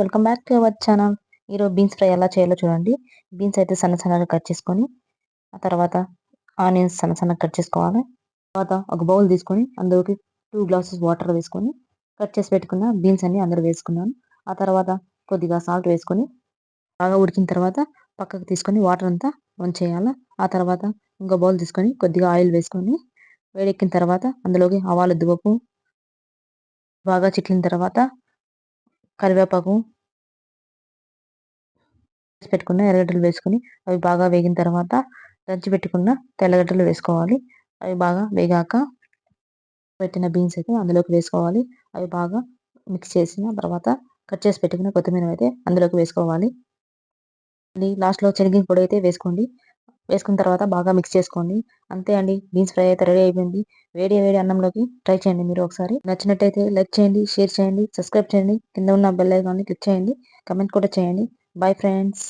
Welcome back to our channel. ఈరోజు beans fry ఎలా చేయాలో చూడండి. బీన్స్ అయితే సన్న సన్నగా కట్ చేసుకొని, ఆ తర్వాత ఆనియన్స్ సన్న సన్నగా కట్ చేసుకోవాలి. తర్వాత ఒక బౌల్ తీసుకొని అందులోకి 2 గ్లాసెస్ వాటర్ వేసుకొని కట్ చేసి పెట్టుకున్న బీన్స్ అన్ని అందులో వేసుకున్నాను. ఆ తర్వాత కొద్దిగా సాల్ట్ వేసుకొని బాగా ఉడికిన తర్వాత పక్కకు తీసుకొని వాటర్ అంతా వంచేయాలి. ఆ తర్వాత ఇంకో బౌల్ తీసుకొని కొద్దిగా ఆయిల్ వేసుకొని వేడెక్కిన తర్వాత అందులోకి ఆవాలు, దువ్వపు బాగా చిట్లిన తర్వాత కరివేపాకు పెట్టుకున్న ఎర్రగడ్డలు వేసుకుని అవి బాగా వేగిన తర్వాత దంచి పెట్టుకున్న తెల్లగడ్డలు వేసుకోవాలి. అవి బాగా వేగాక పెట్టిన బీన్స్ అయితే అందులోకి వేసుకోవాలి. అవి బాగా మిక్స్ చేసిన తర్వాత కట్ చేసి పెట్టుకున్న కొత్తిమీర అయితే అందులోకి వేసుకోవాలి. లాస్ట్లో శనగ పొడి అయితే వేసుకోండి. వేసుకున్న తర్వాత బాగా మిక్స్ చేసుకోండి. అంతే అండి, బీన్స్ ఫ్రై అయితే రెడీ అయిపోయింది. వేడి వేడి అన్నంలోకి ట్రై చేయండి మీరు ఒకసారి. నచ్చినట్టయితే లైక్ చేయండి, షేర్ చేయండి, సబ్స్క్రైబ్ చేయండి, కింద ఉన్న బెల్ ఐకాన్ని క్లిక్ చేయండి, కమెంట్ కూడా చేయండి. Bye friends.